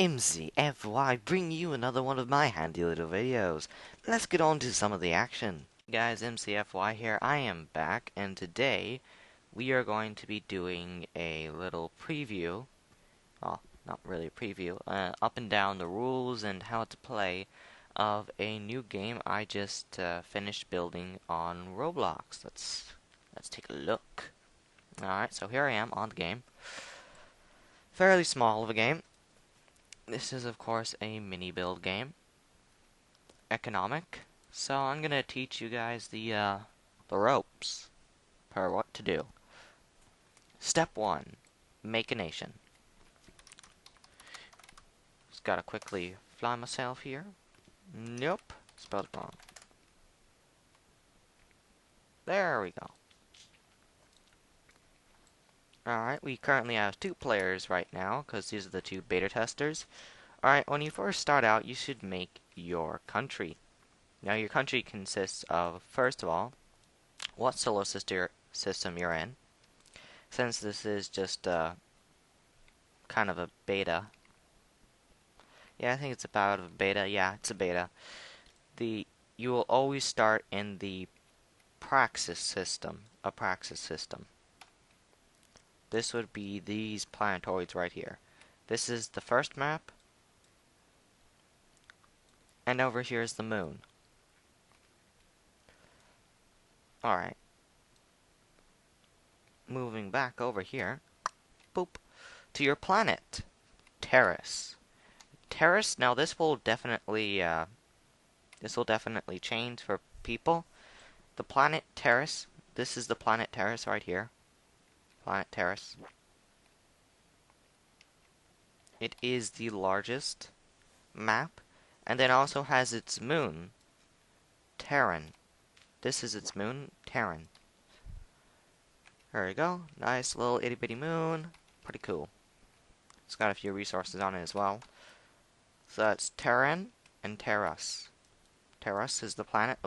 MCFY bring you another one of my handy little videos. Let's get on to some of the action. Guys, MCFY here. I am back, and today we are going to be doing a little preview. Well, not really a preview. Up and down the rules and how to play of a new game I just finished building on Roblox. Let's take a look. Alright, so here I am on the game. Fairly small of a game. This is, of course, a mini build game. Economic. So I'm gonna teach you guys the ropes for what to do. Step 1. Make a nation. Just gotta quickly fly myself here. Nope. Spelled it wrong. There we go. Alright, we currently have 2 players right now, because these are the 2 beta testers. Alright, when you first start out, you should make your country. Now, your country consists of, first of all, what solar system you're in. Since this is just kind of a beta. Yeah, I think it's about a beta. Yeah, it's a beta. You will always start in the Praxis system. A Praxis system. This would be these planetoids right here. This is the first map. And over here is the moon. Alright. Moving back over here. Boop. To your planet. Terrace. Terrace, now this will definitely change for people. The planet Terrace. This is the planet Terrace right here. Planet Terrace. It is the largest map, and then also has its moon, Terran. This is its moon, Terran. There we go. Nice little itty bitty moon. Pretty cool. It's got a few resources on it as well. So that's Terran and Terras. Terras is the planet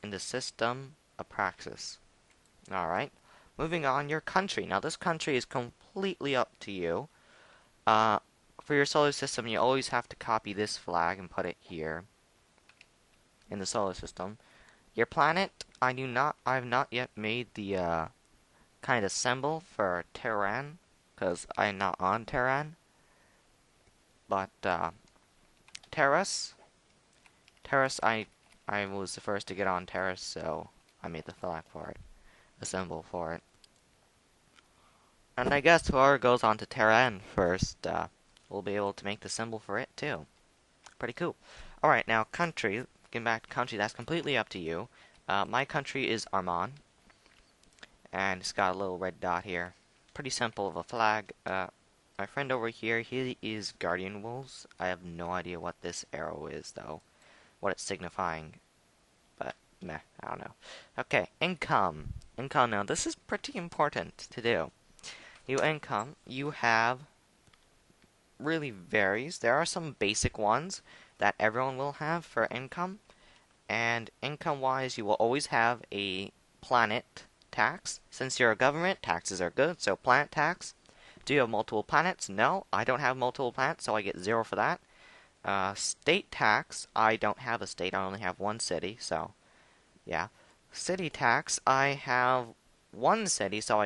in the system of Praxis. Alright. Moving on, your country. Now, this country is completely up to you. For your solar system, you always have to copy this flag and put it here in the solar system. Your planet, I have not yet made the kind of symbol for Terran, because I'm not on Terran. But Terrace, I was the first to get on Terrace, so I made the flag for it, a symbol for it. And I guess whoever goes on to Terran first will be able to make the symbol for it too. Pretty cool. Alright, now country. Getting back to country, that's completely up to you. My country is Armon. And it's got a little red dot here. Pretty simple of a flag. My friend over here, he is Guardian Wolves. I have no idea what this arrow is, though. What it's signifying. But, meh, I don't know. Okay, income. Income, now this is pretty important to do. Your income, you have, really varies. There are some basic ones that everyone will have for income. And income-wise, you will always have a planet tax. Since you're a government, taxes are good, so planet tax. Do you have multiple planets? No, I don't have multiple planets, so I get 0 for that. State tax, I don't have a state, I only have one city, so, yeah. City tax, I have one city, so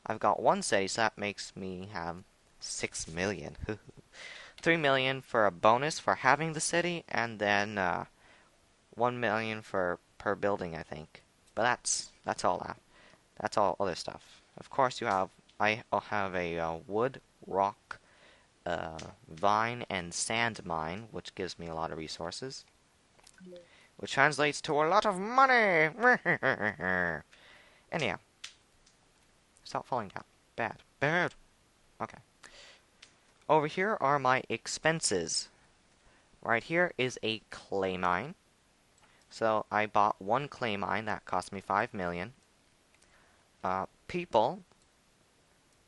I've got one city, so that makes me have 6 million. 3 million for a bonus for having the city, and then 1 million per building, I think. But that's all that. That's all other stuff. Of course, I'll have a wood, rock, vine, and sand mine, which gives me a lot of resources, which translates to a lot of money. Anyhow. Stop falling down. Bad. Bad. Okay. Over here are my expenses. Right here is a clay mine. So I bought one clay mine that cost me 5 million. People.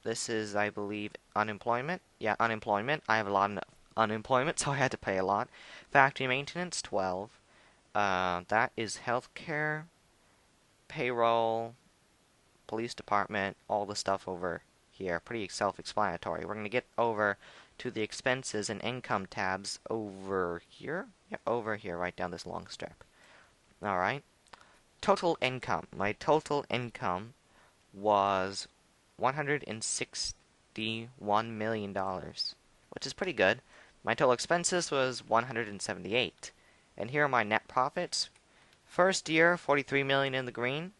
This is, I believe, unemployment. Yeah, unemployment. I have a lot of unemployment, so I had to pay a lot. Factory maintenance, 12. That is healthcare, payroll, police department, all the stuff over here. Pretty self-explanatory. We're going to get over to the expenses and income tabs over here. Yeah, over here, right down this long strip. Alright. Total income. My total income was $161 million, which is pretty good. My total expenses was 178. And here are my net profits. First year, 43 million in the green.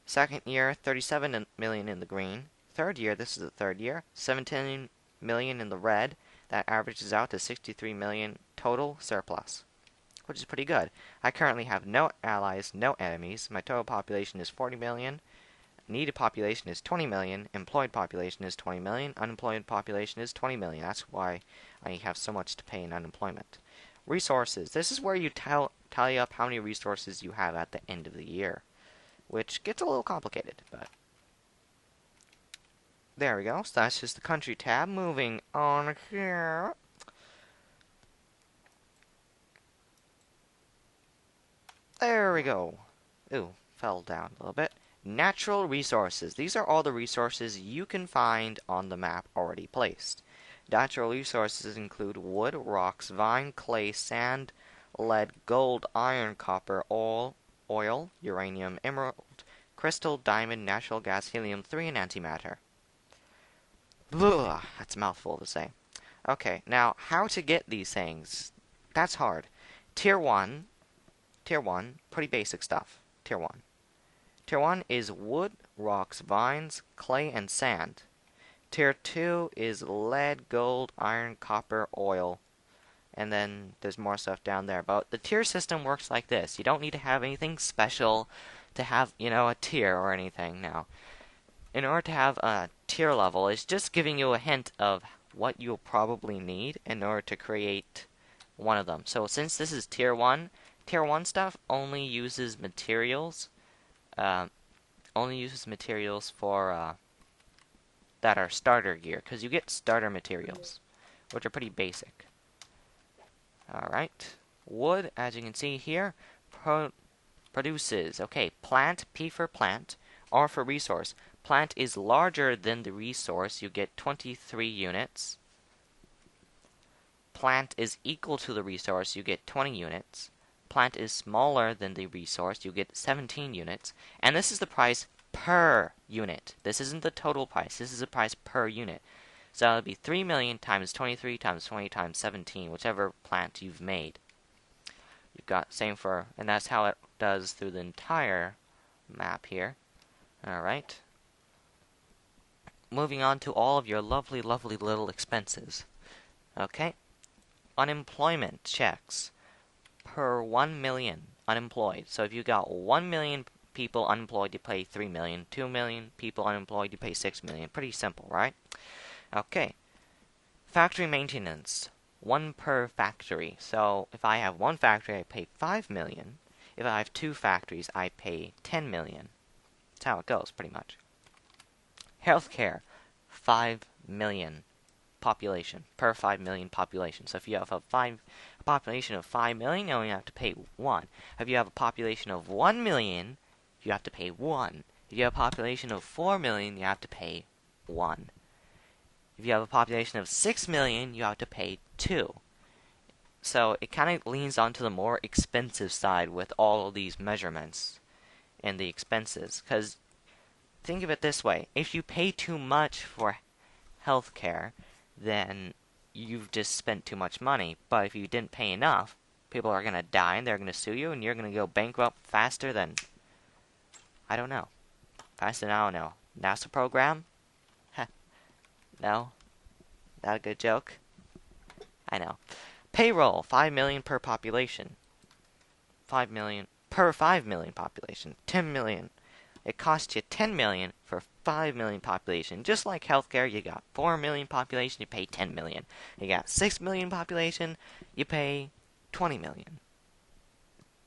Second year, 37 million in the green. Third year, this is the third year, 17 million in the red. That averages out to 63 million total surplus, which is pretty good. I currently have no allies, no enemies. My total population is 40 million. Needed population is 20 million. Employed population is 20 million. Unemployed population is 20 million. That's why I have so much to pay in unemployment. Resources. This is where you tally up how many resources you have at the end of the year, which gets a little complicated, but there we go. So that's just the country tab. Moving on here. There we go. Ooh, fell down a little bit. Natural resources. These are all the resources you can find on the map already placed. Natural resources include wood, rocks, vine, clay, sand, lead, gold, iron, copper, oil, uranium, emerald, crystal, diamond, natural gas, helium-3, and antimatter. Ugh, that's a mouthful to say. Okay, now how to get these things? That's hard. Tier 1, pretty basic stuff. Tier 1. Tier 1 is wood, rocks, vines, clay, and sand. Tier 2 is lead, gold, iron, copper, oil. And then there's more stuff down there. But the tier system works like this. You don't need to have anything special to have, a tier or anything now. In order to have a tier level, it's just giving you a hint of what you'll probably need in order to create one of them. So since this is tier 1 stuff only uses materials. For that are starter gear, because you get starter materials, which are pretty basic. Alright. Wood, as you can see here, produces. Okay, plant, P for plant, R for resource. Plant is larger than the resource, you get 23 units. Plant is equal to the resource, you get 20 units. Plant is smaller than the resource, you get 17 units. And this is the price per unit. This isn't the total price. This is the price per unit. So it'll be 3 million times 23 times 20 times 17, whichever plant you've made. You've got same for, and that's how it does through the entire map here. Alright. Moving on to all of your lovely, lovely little expenses. Okay. Unemployment checks per 1 million unemployed. So if you got 1 million people unemployed, you pay 3 million. 2 million people unemployed, you pay 6 million. Pretty simple, right? Okay. Factory maintenance. 1 per factory. So if I have 1 factory, I pay 5 million. If I have 2 factories, I pay 10 million. That's how it goes, pretty much. Healthcare. 5 million population. Per 5 million population. So if you have a population of 5 million, you only have to pay 1. If you have a population of 1 million, you have to pay 1. If you have a population of 4 million, you have to pay 1. If you have a population of 6 million, you have to pay 2. So it kind of leans onto the more expensive side with all of these measurements and the expenses. Because think of it this way. If you pay too much for healthcare, then you've just spent too much money. But if you didn't pay enough, people are going to die and they're going to sue you and you're going to go bankrupt faster than, I don't know. Faster than, I don't know. NASA program? No? Not a good joke? I know. Payroll, 5 million per population. 5 million per 5 million population. 10 million. It costs you 10 million for 5 million population. Just like healthcare, you got 4 million population, you pay 10 million. You got 6 million population, you pay 20 million.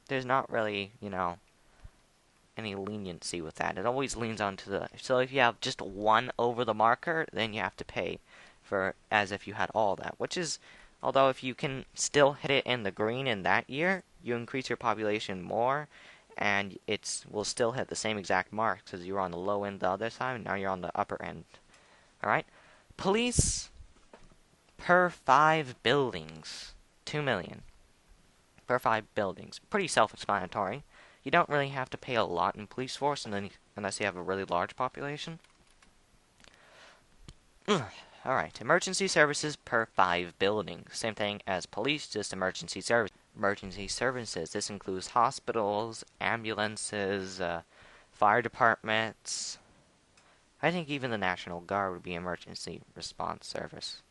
There's not really, any leniency with that. It always leans onto the... So if you have just 1 over the marker, then you have to pay for as if you had all that. Which is, although if you can still hit it in the green in that year, you increase your population more, and it will still hit the same exact mark because you were on the low end the other time, and now you're on the upper end. Alright? Police per 5 buildings. 2 million. Per 5 buildings. Pretty self-explanatory. You don't really have to pay a lot in police force unless you have a really large population. Alright, emergency services per 5 buildings. Same thing as police, just emergency service. Emergency services. This includes hospitals, ambulances, fire departments. I think even the National Guard would be emergency response service.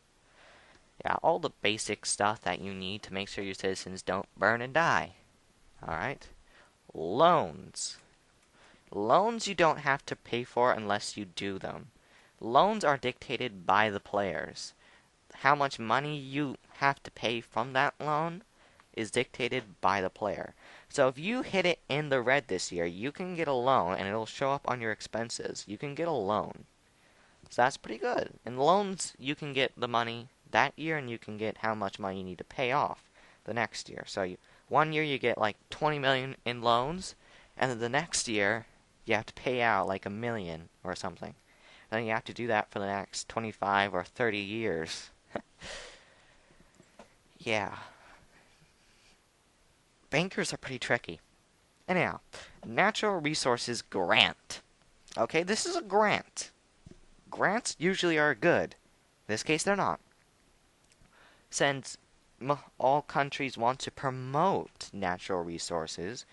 Yeah, all the basic stuff that you need to make sure your citizens don't burn and die. Alright? Loans. Loans you don't have to pay for unless you do them. Loans are dictated by the players. How much money you have to pay from that loan is dictated by the player. So if you hit it in the red this year, you can get a loan and it'll show up on your expenses. You can get a loan. So that's pretty good. In loans, you can get the money that year and you can get how much money you need to pay off the next year. So one year you get like 20 million in loans, and then the next year you have to pay out like $1 million or something. And then you have to do that for the next 25 or 30 years. Yeah. Bankers are pretty tricky. Anyhow, natural resources grant. Okay, this is a grant. Grants usually are good. In this case, they're not. Since all countries want to promote natural resources,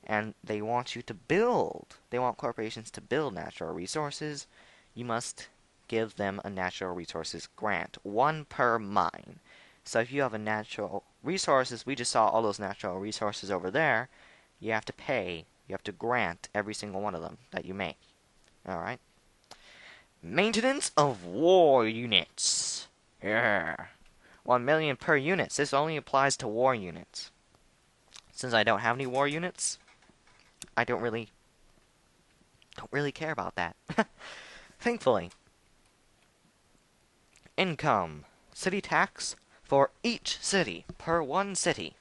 and they want you to build, they want corporations to build natural resources, you must give them a natural resources grant. 1 per mine. So if you have a natural resources, we just saw all those natural resources over there, you have to pay, you have to grant every single one of them that you make. Alright? Maintenance of war units. Yeah. 1 million per unit. This only applies to war units. Since I don't have any war units, I don't really care about that. Thankfully. Income. City tax for each city per 1 city.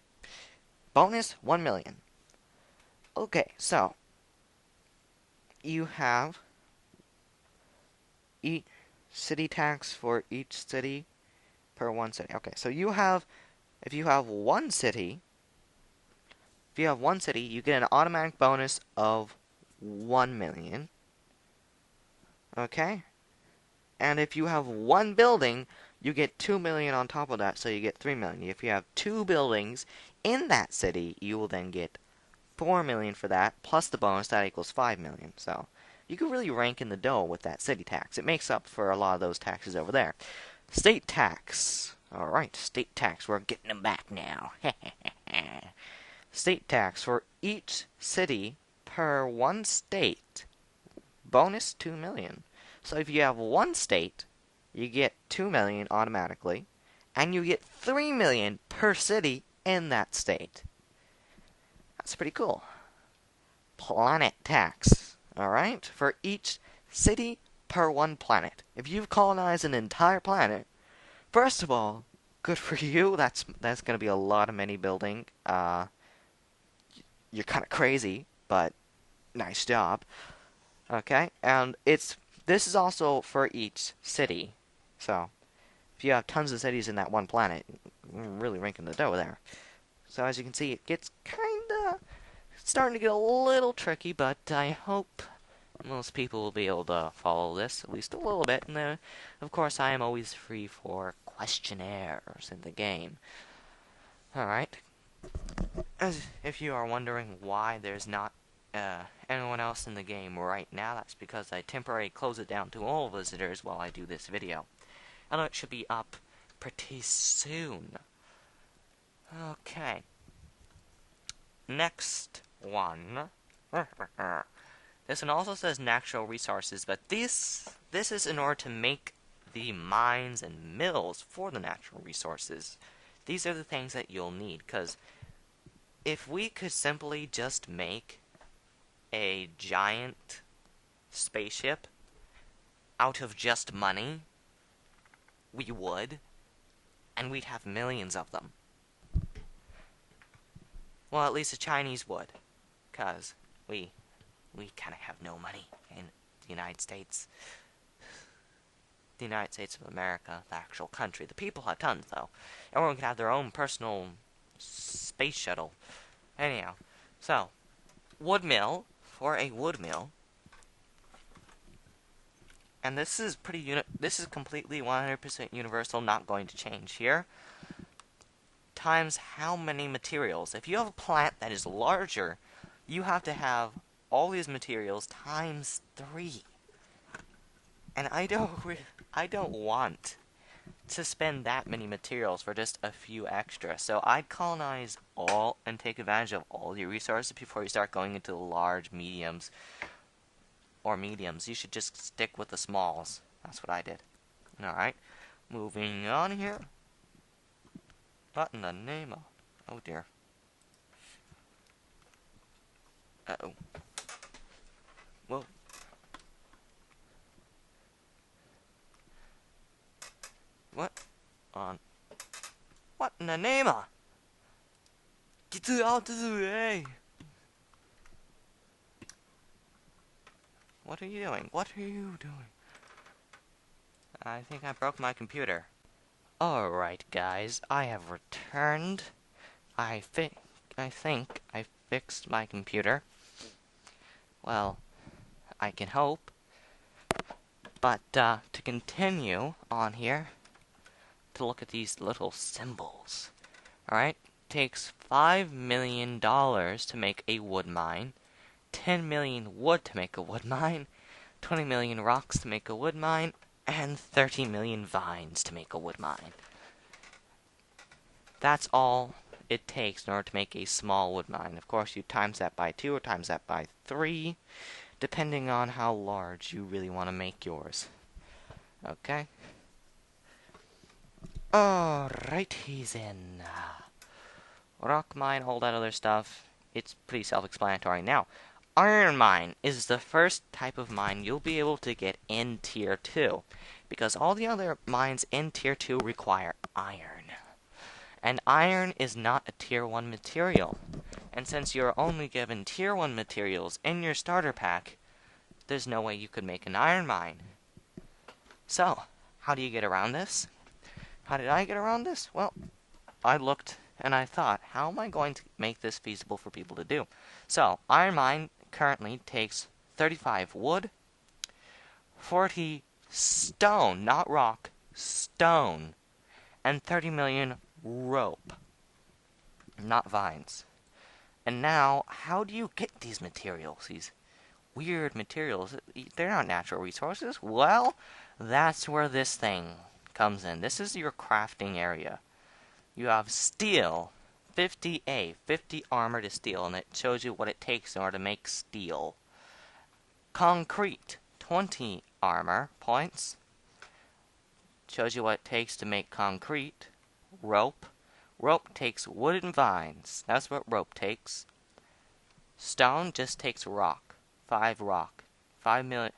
Bonus 1 million. Okay, so you have each city tax for each city per 1 city. Okay, so if you have one city, you get an automatic bonus of 1 million. Okay? And if you have one building, you get 2 million on top of that, so you get 3 million. If you have 2 buildings in that city, you will then get 4 million for that, plus the bonus, that equals 5 million. So you can really rank in the dough with that city tax. It makes up for a lot of those taxes over there. State tax. Alright, state tax. We're getting them back now. State tax for each city per 1 state. Bonus 2 million. So if you have 1 state, you get 2 million automatically, and you get 3 million per city in that state. That's pretty cool. Planet tax. Alright? For each city per 1 planet. If you've colonized an entire planet, first of all, good for you. That's going to be a lot of many building. You're kind of crazy, but nice job. Okay? And this is also for each city. So, if you have tons of cities in that one planet, you're really ranking the dough there. So as you can see, it gets kinda starting to get a little tricky, but I hope most people will be able to follow this at least a little bit. And then, of course, I am always free for questionnaires in the game. Alright. As if you are wondering why there's not anyone else in the game right now, that's because I temporarily close it down to all visitors while I do this video. I know it should be up pretty soon. Okay. Next one. This one also says natural resources, but this is in order to make the mines and mills for the natural resources. These are the things that you'll need, because if we could simply just make a giant spaceship out of just money, we would, and we'd have millions of them. Well, at least the Chinese would, because we kind of have no money in the United States. the United States of America, the actual country. The people have tons, though. Everyone can have their own personal space shuttle. Anyhow, so, wood mill, for a wood mill, and this is this is completely 100% universal, not going to change here, times how many materials. If you have a plant that is larger, you have to have all these materials times 3. And I don't want to spend that many materials for just a few extra. So I'd colonize all and take advantage of all your resources before you start going into the large, mediums, or mediums. You should just stick with the smalls. That's what I did. Alright, moving on here. What in the name of... Oh dear. Uh-oh. Whoa. What on... What in the name of... Get out of the way! What are you doing? What are you doing? I think I broke my computer. Alright guys, I have returned. I think I fixed my computer. Well, I can hope. But to continue on here, to look at these little symbols. Alright, takes $5 million to make a wood mine, 10 million wood to make a wood mine, 20 million rocks to make a wood mine, and 30 million vines to make a wood mine. That's all it takes in order to make a small wood mine. Of course, you times that by 2 or times that by 3, depending on how large you really want to make yours. Okay? Alrighty then. Rock mine, all that other stuff, it's pretty self-explanatory. Now, iron mine is the first type of mine you'll be able to get in Tier 2, because all the other mines in Tier 2 require iron. And iron is not a Tier 1 material. And since you're only given Tier 1 materials in your starter pack, there's no way you could make an iron mine. So, how do you get around this? How did I get around this? Well, I looked and I thought, how am I going to make this feasible for people to do? So, iron mine currently takes 35 wood, 40 stone, not rock, stone, and 30 million rope, not vines. And now, how do you get these materials? These weird materials, they're not natural resources. Well, that's where this thing comes in. This is your crafting area. You have steel, 50 armor to steel, and it shows you what it takes in order to make steel. Concrete, 20 armor points, shows you what it takes to make concrete. Rope takes wood and vines. That's what rope takes. Stone just takes rock. 5 rock. 5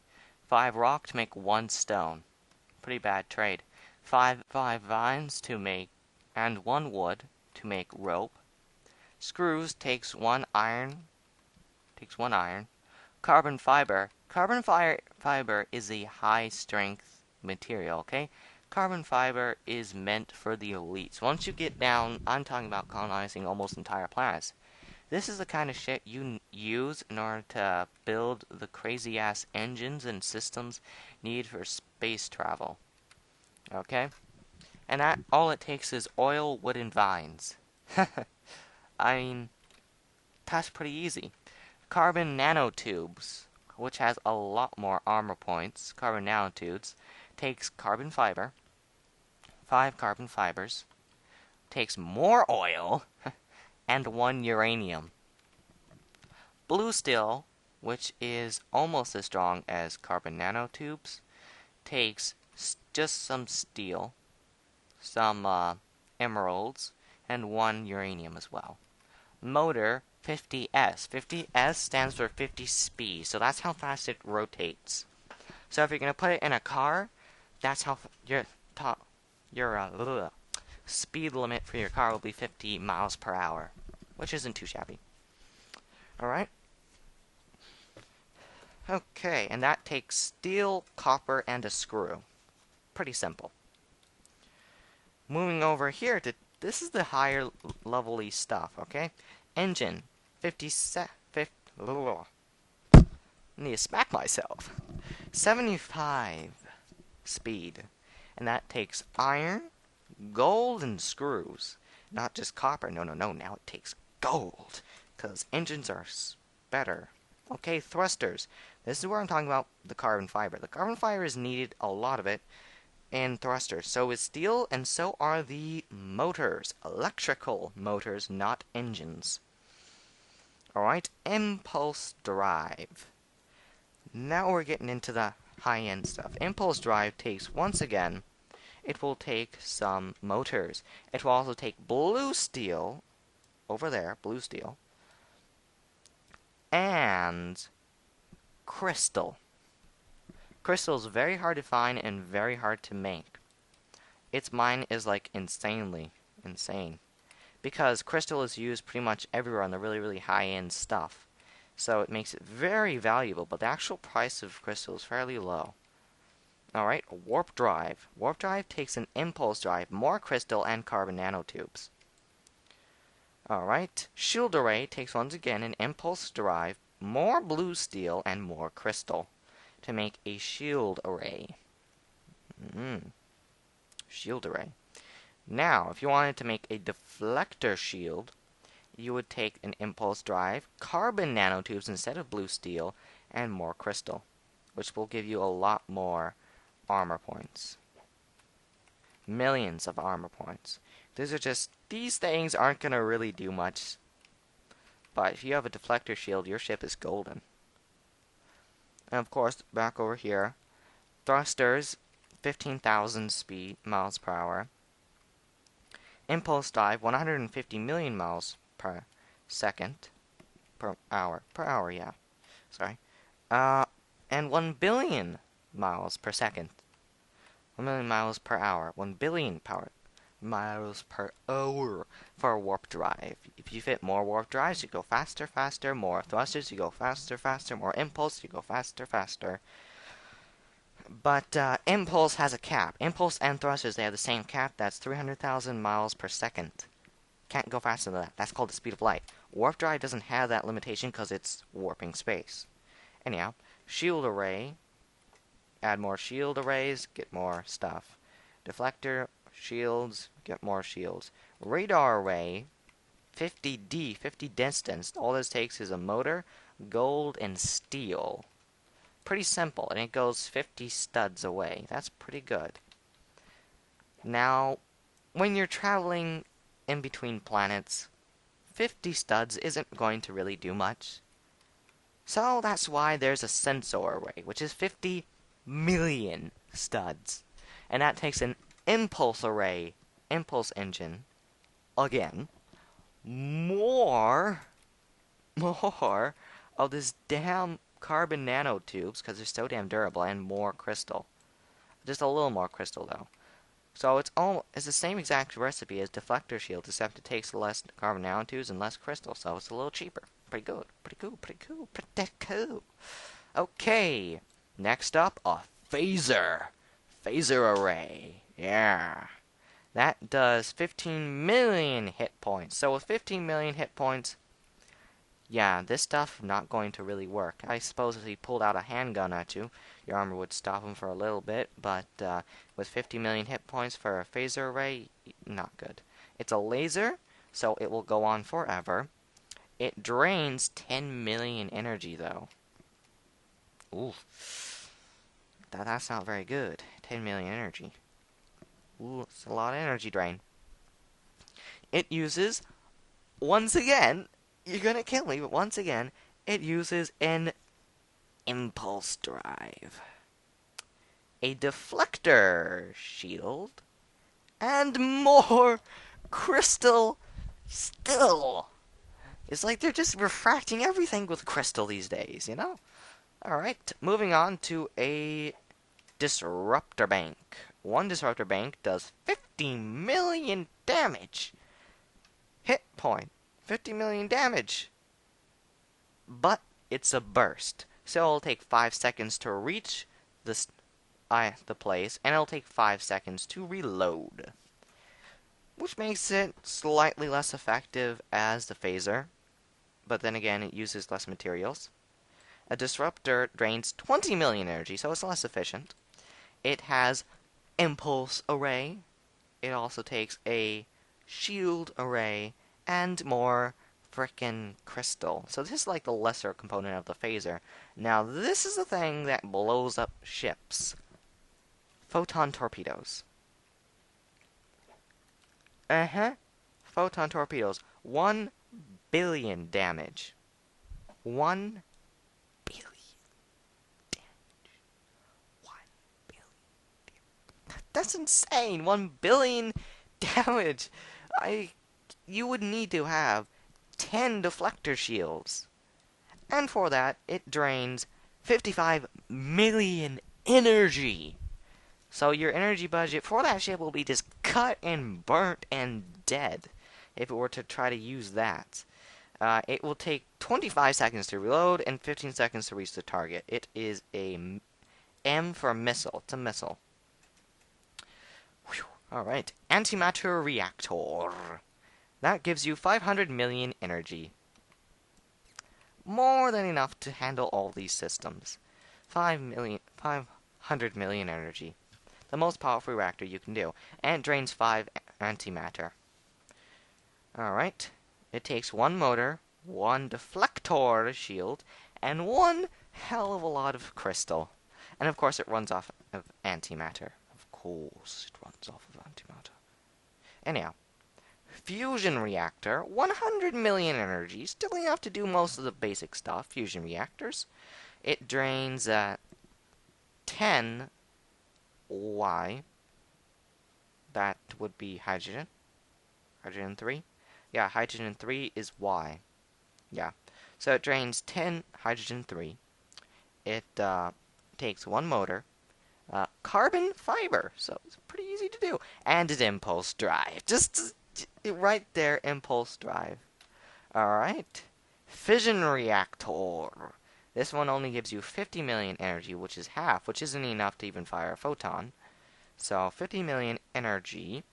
rock to make 1 stone. Pretty bad trade. 5 vines to make, and 1 wood to make rope. Screws takes 1 iron. Carbon fiber. Carbon fiber is a high strength material, okay? Carbon fiber is meant for the elites. Once you get down, I'm talking about colonizing almost entire planets. This is the kind of shit you use in order to build the crazy-ass engines and systems needed for space travel. Okay? And that, all it takes is oil, wood, and vines. I mean, that's pretty easy. Carbon nanotubes, which has a lot more armor points. Carbon nanotubes takes carbon fiber, 5 carbon fibers, takes more oil, and 1 uranium. Blue steel, which is almost as strong as carbon nanotubes, takes just some steel, some emeralds, and 1 uranium as well. Motor, 50S. 50S stands for 50 speed, so that's how fast it rotates. So if you're going to put it in a car, that's how your speed limit for your car will be 50 miles per hour, which isn't too shabby. Alright? Okay, and that takes steel, copper, and a screw. Pretty simple. Moving over here to this is the higher level-y stuff, okay? Engine, 50 I need to smack myself. 75 speed. And that takes iron, gold, and screws. Not just copper. No, no, no. Now it takes gold. Because engines are better. Okay, thrusters. This is where I'm talking about the carbon fiber. The carbon fiber is needed, a lot of it, in thrusters. So is steel, and so are the motors. Electrical motors, not engines. Alright, impulse drive. Now we're getting into the high-end stuff. Impulse drive takes, once again, it will take some motors. It will also take blue steel, over there, blue steel, and crystal. Crystal is very hard to find and very hard to make. Its mine is like insanely insane. Because crystal is used pretty much everywhere on the really, really high-end stuff. So it makes it very valuable, but the actual price of crystal is fairly low. Alright, warp drive. Warp drive takes an impulse drive, more crystal, and carbon nanotubes. Alright, shield array takes once again an impulse drive, more blue steel, and more crystal to make a shield array. Shield array. Now, if you wanted to make a deflector shield, you would take an impulse drive, carbon nanotubes instead of blue steel, and more crystal, which will give you a lot more armor points. Millions of armor points. These things aren't going to really do much. But if you have a deflector shield, your ship is golden. And of course, back over here, thrusters, 15,000 miles per hour. Impulse drive, 150 million miles per second. Per hour, yeah. Sorry. And 1 billion miles per second. 1 million miles per hour. 1 billion miles per hour for a warp drive. If you fit more warp drives, you go faster, faster. More thrusters, you go faster, faster. More impulse, you go faster, faster. But impulse has a cap. Impulse and thrusters, they have the same cap. That's 300,000 miles per second. Can't go faster than that. That's called the speed of light. Warp drive doesn't have that limitation because it's warping space. Anyhow, shield array. Add more shield arrays, get more stuff. Deflector, shields, get more shields. Radar array, 50D, 50 distance. All this takes is a motor, gold, and steel. Pretty simple, and it goes 50 studs away. That's pretty good. Now, when you're traveling in between planets, 50 studs isn't going to really do much. So that's why there's a sensor array, which is 50 million studs. And that takes an impulse array, impulse engine, again, more of this damn carbon nanotubes, because they're so damn durable, and more crystal. Just a little more crystal, though. So it's the same exact recipe as deflector shield, except it takes less carbon nanotubes and less crystal, so it's a little cheaper. Pretty good. Pretty cool. Pretty cool. Pretty cool. Okay. Next up, a phaser. Phaser array. Yeah. That does 15 million hit points. So with 15 million hit points, yeah, this stuff not going to really work. I suppose if he pulled out a handgun at you, your armor would stop him for a little bit, but with 50 million hit points for a phaser array, not good. It's a laser, so it will go on forever. It drains 10 million energy, though. Ooh. That's not very good. 10 million energy. Ooh, it's a lot of energy drain. It uses, once again, you're gonna kill me, but once again, it uses an impulse drive, a deflector shield, and more crystal still. It's like they're just refracting everything with crystal these days, you know? Alright, moving on to a disruptor bank. One disruptor bank does 50 million damage. Hit point. 50 million damage. But it's a burst. So it'll take 5 seconds to reach the the place, and it'll take 5 seconds to reload, which makes it slightly less effective as the phaser, but then again, it uses less materials. A disruptor drains 20 million energy, so it's less efficient. It has impulse array. It also takes a shield array and more frickin' crystal. So this is like the lesser component of the phaser. Now this is the thing that blows up ships. Photon torpedoes. Photon torpedoes. 1 billion damage. 1 billion damage. 1 billion. That's insane. 1 billion damage. You would need to have 10 deflector shields. And for that, it drains 55 million energy. So your energy budget for that ship will be just cut and burnt and dead if it were to try to use that. It will take 25 seconds to reload and 15 seconds to reach the target. It is a M for missile. It's a missile. Alright, antimatter reactor. That gives you 500 million energy. More than enough to handle all these systems. 500 million energy. The most powerful reactor you can do. And it drains 5 antimatter. Alright. It takes 1 motor, 1 deflector shield, and 1 hell of a lot of crystal. And of course it runs off of antimatter. Of course it runs off of antimatter. Anyhow. Fusion reactor, 100 million energy. Still enough to do most of the basic stuff. Fusion reactors. It drains 10 Y. That would be hydrogen. Hydrogen 3. Yeah, hydrogen 3 is Y. Yeah. So it drains 10 hydrogen 3. It takes 1 motor. Carbon fiber. So it's pretty easy to do. And an impulse drive. Just right there, impulse drive. Alright. Fission reactor. This one only gives you 50 million energy, which is half, which isn't enough to even fire a photon. So 50 million energy.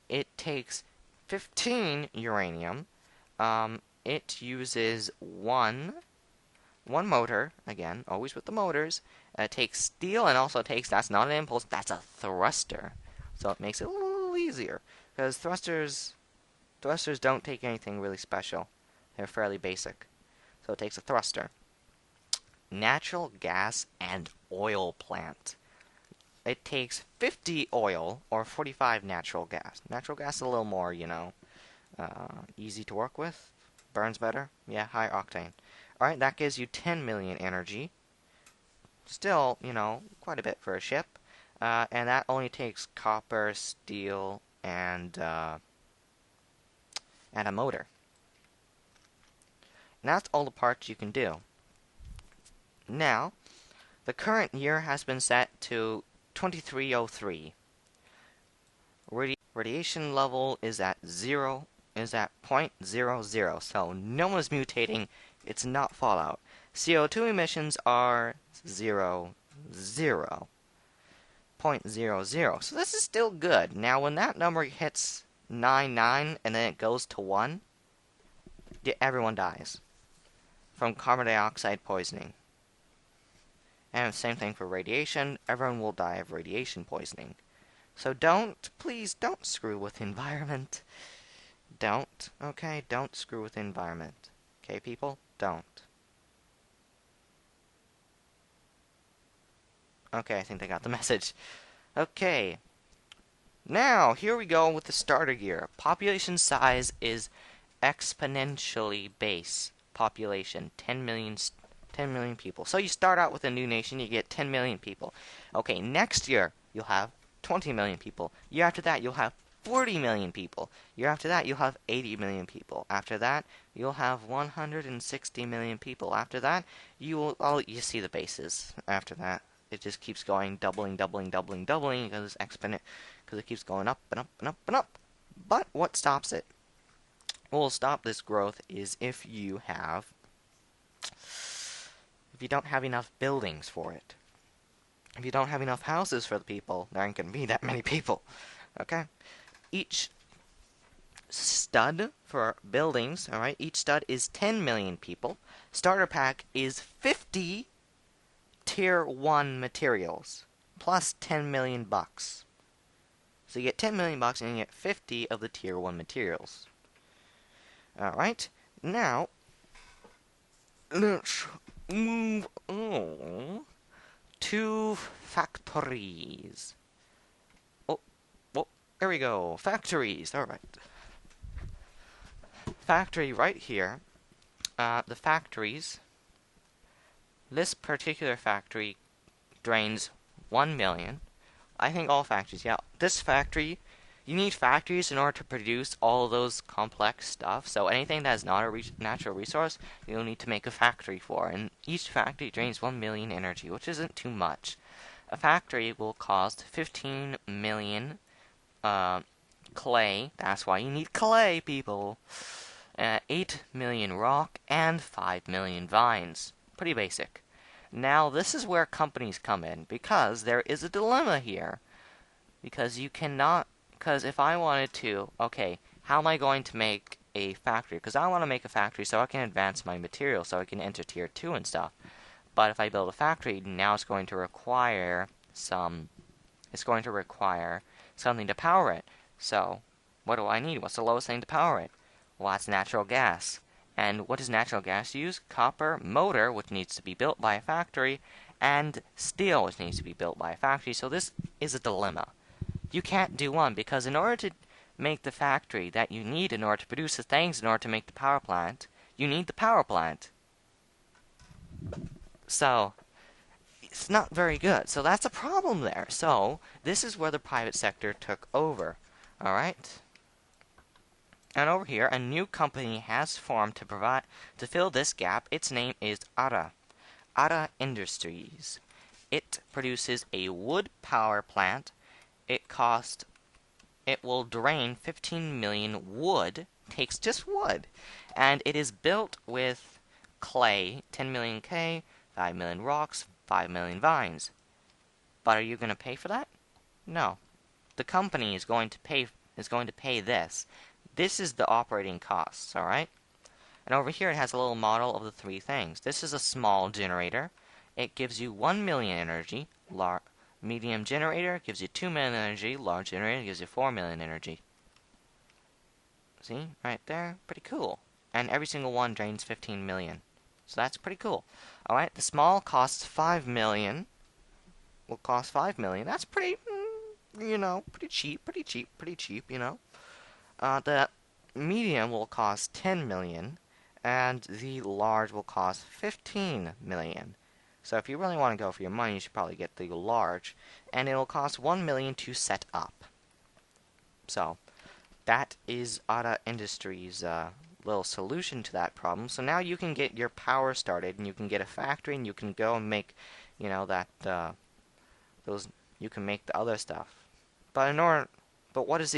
It takes 15 uranium. It uses one motor, again, always with the motors. It takes steel and also takes, that's not an impulse, that's a thruster. So it makes it a little easier. Because thrusters don't take anything really special. They're fairly basic. So it takes a thruster. Natural gas and oil plant. It takes 50 oil or 45 natural gas. Natural gas is a little more, easy to work with. Burns better. Yeah, high octane. Alright, that gives you 10 million energy. Still, quite a bit for a ship. And that only takes copper, steel, and a motor. And that's all the parts you can do. Now, the current year has been set to 2303. Radiation level is at 0.00, so no one is mutating. It's not Fallout. CO2 emissions are 0.00. So this is still good. Now, when that number hits 99 and then it goes to 1, everyone dies from carbon dioxide poisoning. And same thing for radiation. Everyone will die of radiation poisoning. So please don't screw with the environment. Don't, okay? Don't screw with the environment. Okay, people? Don't. Okay, I think they got the message. Okay. Now, here we go with the starter gear. Population size is exponentially base population. 10 million people. So you start out with a new nation, you get 10 million people. Okay, next year, you'll have 20 million people. Year after that, you'll have 40 million people. Year after that, you'll have 80 million people. After that, you'll have 160 million people. After that, you see the bases. After that, it just keeps going, doubling, because it keeps going up and up and up and up. But what stops it? What will stop this growth is if you don't have enough buildings for it. If you don't have enough houses for the people, there ain't gonna be that many people. Okay? Each stud for buildings, alright, each stud is 10 million people. Starter pack is 50 tier 1 materials plus 10 million bucks. So you get 10 million bucks and you get 50 of the tier 1 materials. Alright, now let's move on to factories. Oh, there we go. Factories. Alright. Factory right here. The factories. This particular factory drains 1 million. I think all factories, yeah. This factory, you need factories in order to produce all of those complex stuff. So anything that is not a natural resource, you'll need to make a factory for. And each factory drains 1 million energy, which isn't too much. A factory will cost 15 million clay. That's why you need clay, people. 8 million rock and 5 million vines. Pretty basic. Now, this is where companies come in, because there is a dilemma here. Because you cannot, because if I wanted to, okay, how am I going to make a factory? Because I want to make a factory so I can advance my material, so I can enter tier 2 and stuff. But if I build a factory, now it's going to require something to power it. So, what do I need? What's the lowest thing to power it? Well, that's natural gas. And what does natural gas use? Copper motor, which needs to be built by a factory, and steel, which needs to be built by a factory. So this is a dilemma. You can't do one, because in order to make the factory that you need in order to produce the things in order to make the power plant, you need the power plant. So, it's not very good. So that's a problem there. So, this is where the private sector took over. Alright? And over here, a new company has formed to fill this gap. Its name is Ara Industries. It produces a wood power plant. It will drain 15 million wood. Takes just wood. And it is built with clay, 10 million clay, 5 million rocks, 5 million vines. But are you going to pay for that? No. The company is going to pay this. This is the operating costs, alright? And over here it has a little model of the three things. This is a small generator. It gives you 1 million energy. Medium generator gives you 2 million energy. Large generator gives you 4 million energy. See? Right there. Pretty cool. And every single one drains 15 million. So that's pretty cool. Alright, the small costs 5 million. Will cost 5 million. That's pretty, pretty cheap, you know. The medium will cost 10 million, and the large will cost 15 million. So if you really want to go for your money, you should probably get the large, and it will cost 1 million to set up. So that is Ada Industries' little solution to that problem. So now you can get your power started, and you can get a factory, and you can go and make, you can make the other stuff. But what does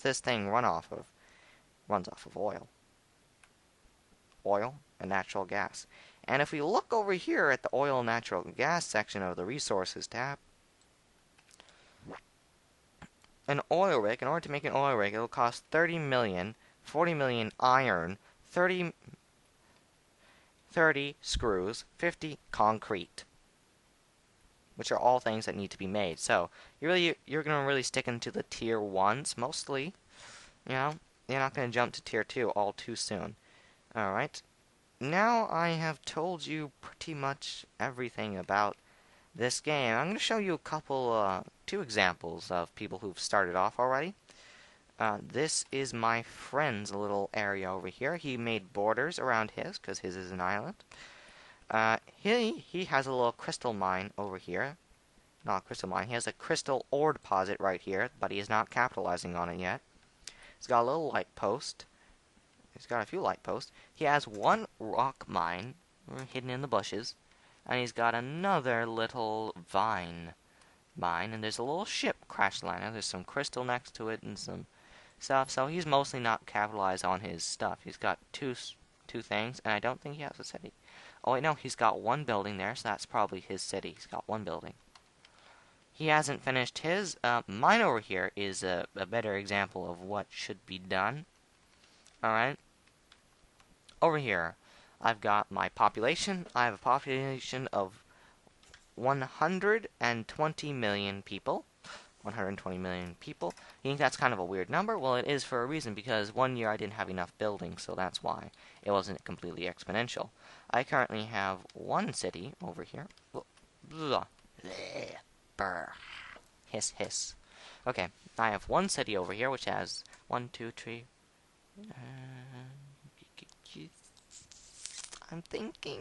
this thing run off of? Runs off of oil. Oil and natural gas. And if we look over here at the oil and natural gas section of the resources tab, an oil rig, in order to make an oil rig, it'll cost 30 million, 40 million iron, 30 screws, 50 concrete. Which are all things that need to be made. So, you're going to really stick into the tier 1s, mostly. You know, you're not going to jump to tier 2 all too soon. Alright. Now I have told you pretty much everything about this game. I'm going to show you two examples of people who've started off already. This is my friend's little area over here. He made borders around his, because his is an island. He has a little crystal mine over here. Not a crystal mine. He has a crystal ore deposit right here, but he is not capitalizing on it yet. He's got a little light post. He's got a few light posts. He has one rock mine hidden in the bushes. And he's got another little vine mine. And there's a little ship crash liner. There's some crystal next to it and some stuff. So he's mostly not capitalized on his stuff. He's got two things. And I don't think he has a city. Oh, wait, no. He's got one building there. So that's probably his city. He's got one building. he hasn't finished his. Mine over here is a better example of what should be done. Alright. Over here, I've got my population. I have a population of 120 million people. 120 million people. You think that's kind of a weird number? Well, it is for a reason, because one year I didn't have enough buildings, so that's why. It wasn't completely exponential. I currently have one city over here. Brr. Hiss, hiss. Okay, I have one city over here, which has 1, 2, 3... I'm thinking...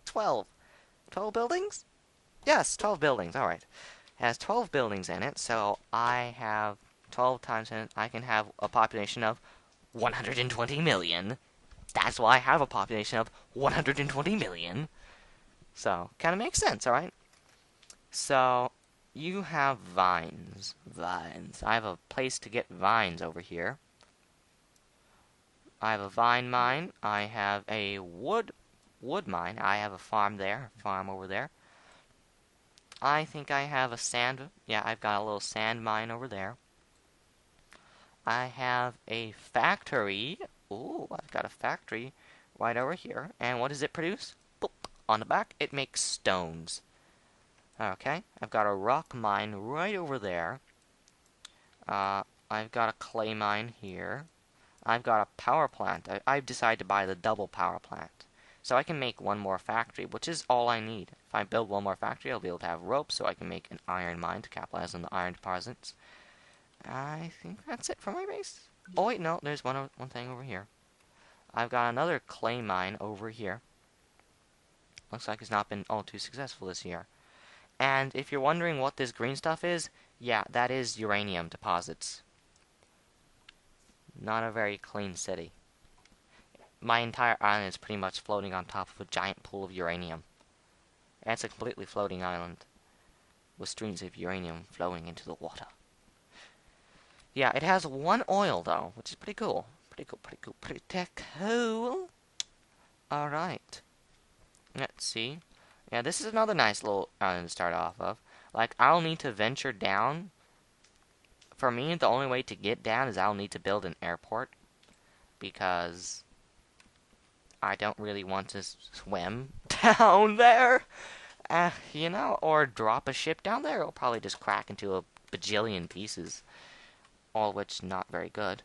12. 12 buildings? Yes, 12 buildings, alright. It has 12 buildings in it, so I have 12 times in it. I can have a population of 120 million. That's why I have a population of 120 million. So, kind of makes sense, alright? So, you have vines. Vines. I have a place to get vines over here. I have a vine mine. I have a wood mine. I have a farm there. Farm over there. I think I have a sand... Yeah, I've got a little sand mine over there. I have a factory. Ooh, I've got a factory right over here. And what does it produce? Boop. On the back, it makes stones. Okay, I've got a rock mine right over there. I've got a clay mine here. I've got a power plant. I've decided to buy the double power plant. So I can make one more factory, which is all I need. If I build one more factory, I'll be able to have rope, so I can make an iron mine to capitalize on the iron deposits. I think that's it for my base. Oh wait, no, there's one thing over here. I've got another clay mine over here. Looks like it's not been all too successful this year. And if you're wondering what this green stuff is, yeah, that is uranium deposits. Not a very clean city. My entire island is pretty much floating on top of a giant pool of uranium. And it's a completely floating island, with streams of uranium flowing into the water. Yeah, it has one oil, though, which is pretty cool. Pretty cool. Alright. Let's see. Yeah, this is another nice little island to start off of. Like, I'll need to venture down. For me, the only way to get down is I'll need to build an airport. Because I don't really want to swim down there. You know, or drop a ship down there. It'll probably just crack into a bajillion pieces. All of which not very good.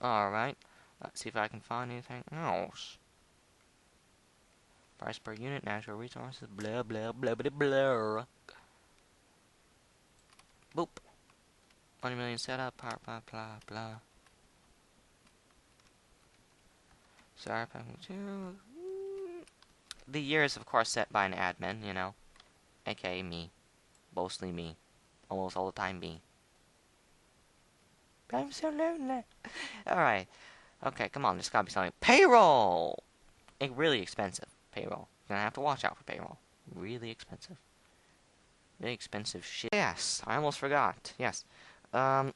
Alright. Let's see if I can find anything else. Price per unit, natural resources, blah, blah, blah, blah, blah. Boop. 1 million setup, blah, blah, blah, blah. Sorry, the year is, of course, set by an admin, you know. AKA me. Mostly me. Almost all the time me. I'm so lonely. Alright. Okay, come on, there's gotta be something. Payroll! Really expensive. Payroll. You're gonna have to watch out for payroll. Really expensive. Really expensive shit. Yes, I almost forgot. Yes. I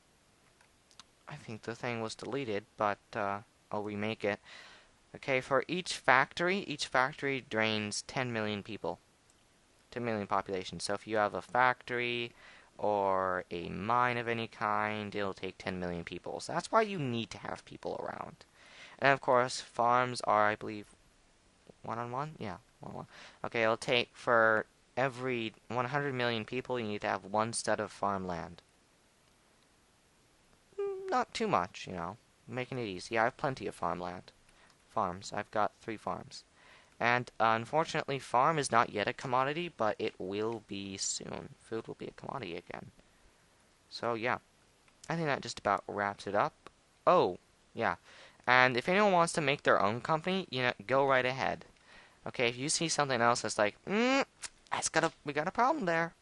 think the thing was deleted, but, I'll remake it. Okay, for each factory drains 10 million people. 10 million population. So if you have a factory or a mine of any kind, it'll take 10 million people. So that's why you need to have people around. And of course, farms are, I believe, one-on-one? Yeah, one-on-one. Okay, it'll take for every 100 million people, you need to have one stud of farmland. Not too much, you know. Making it easy. I have plenty of farmland. Farms. I've got 3 farms. And unfortunately, farm is not yet a commodity, but it will be soon. Food will be a commodity again. So, yeah. I think that just about wraps it up. Oh, yeah. And if anyone wants to make their own company, you know, go right ahead. Okay, if you see something else that's like, we got a problem there.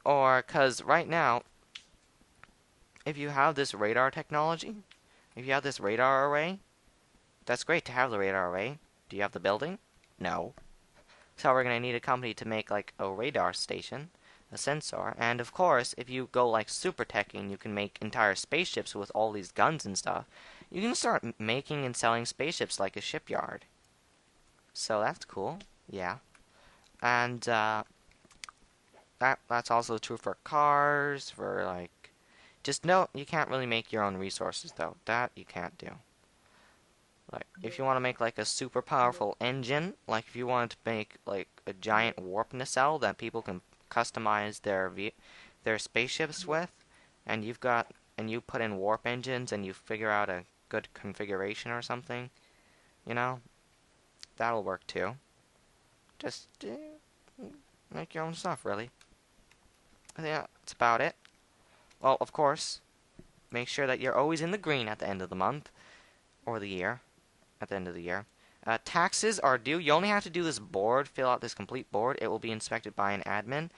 Or, because right now, if you have this radar technology, if you have this radar array, that's great to have the radar array. Do you have the building? No. So we're going to need a company to make like a radar station, a sensor, and of course, if you go like super teching, you can make entire spaceships with all these guns and stuff. You can start making and selling spaceships like a shipyard. So that's cool. Yeah. And that's also true for cars, for like just no, you can't really make your own resources though. That you can't do. Like if you want to make like a super powerful engine, like if you wanted to make like a giant warp nacelle that people can customize their spaceships with, and you put in warp engines and you figure out a good configuration or something, you know, that'll work too. Just make your own stuff, really. I think that's about it. Well, of course, make sure that you're always in the green at the end of the month or the year. At the end of the year. Taxes are due. You only have to do this board, fill out this complete board. It will be inspected by an admin.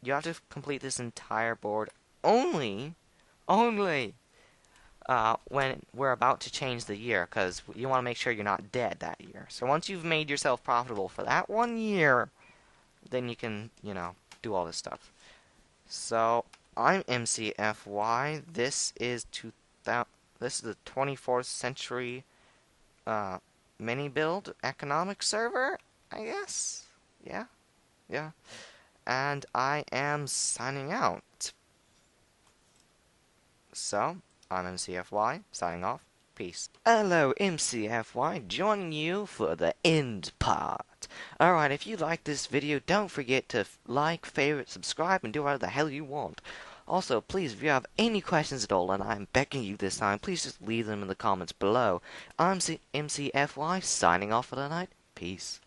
You have to complete this entire board only when we're about to change the year, because you want to make sure you're not dead that year. So once you've made yourself profitable for that 1 year, then you can, do all this stuff. So I'm MCFY. This is the 24th century mini build economic server, I guess. Yeah, yeah. And I am signing out. So, I'm MCFY, signing off. Peace. Hello, MCFY, joining you for the end part. Alright, if you like this video, don't forget to like, favorite, subscribe, and do whatever the hell you want. Also, please, if you have any questions at all, and I'm begging you this time, please just leave them in the comments below. I'm MCFY, signing off for the night. Peace.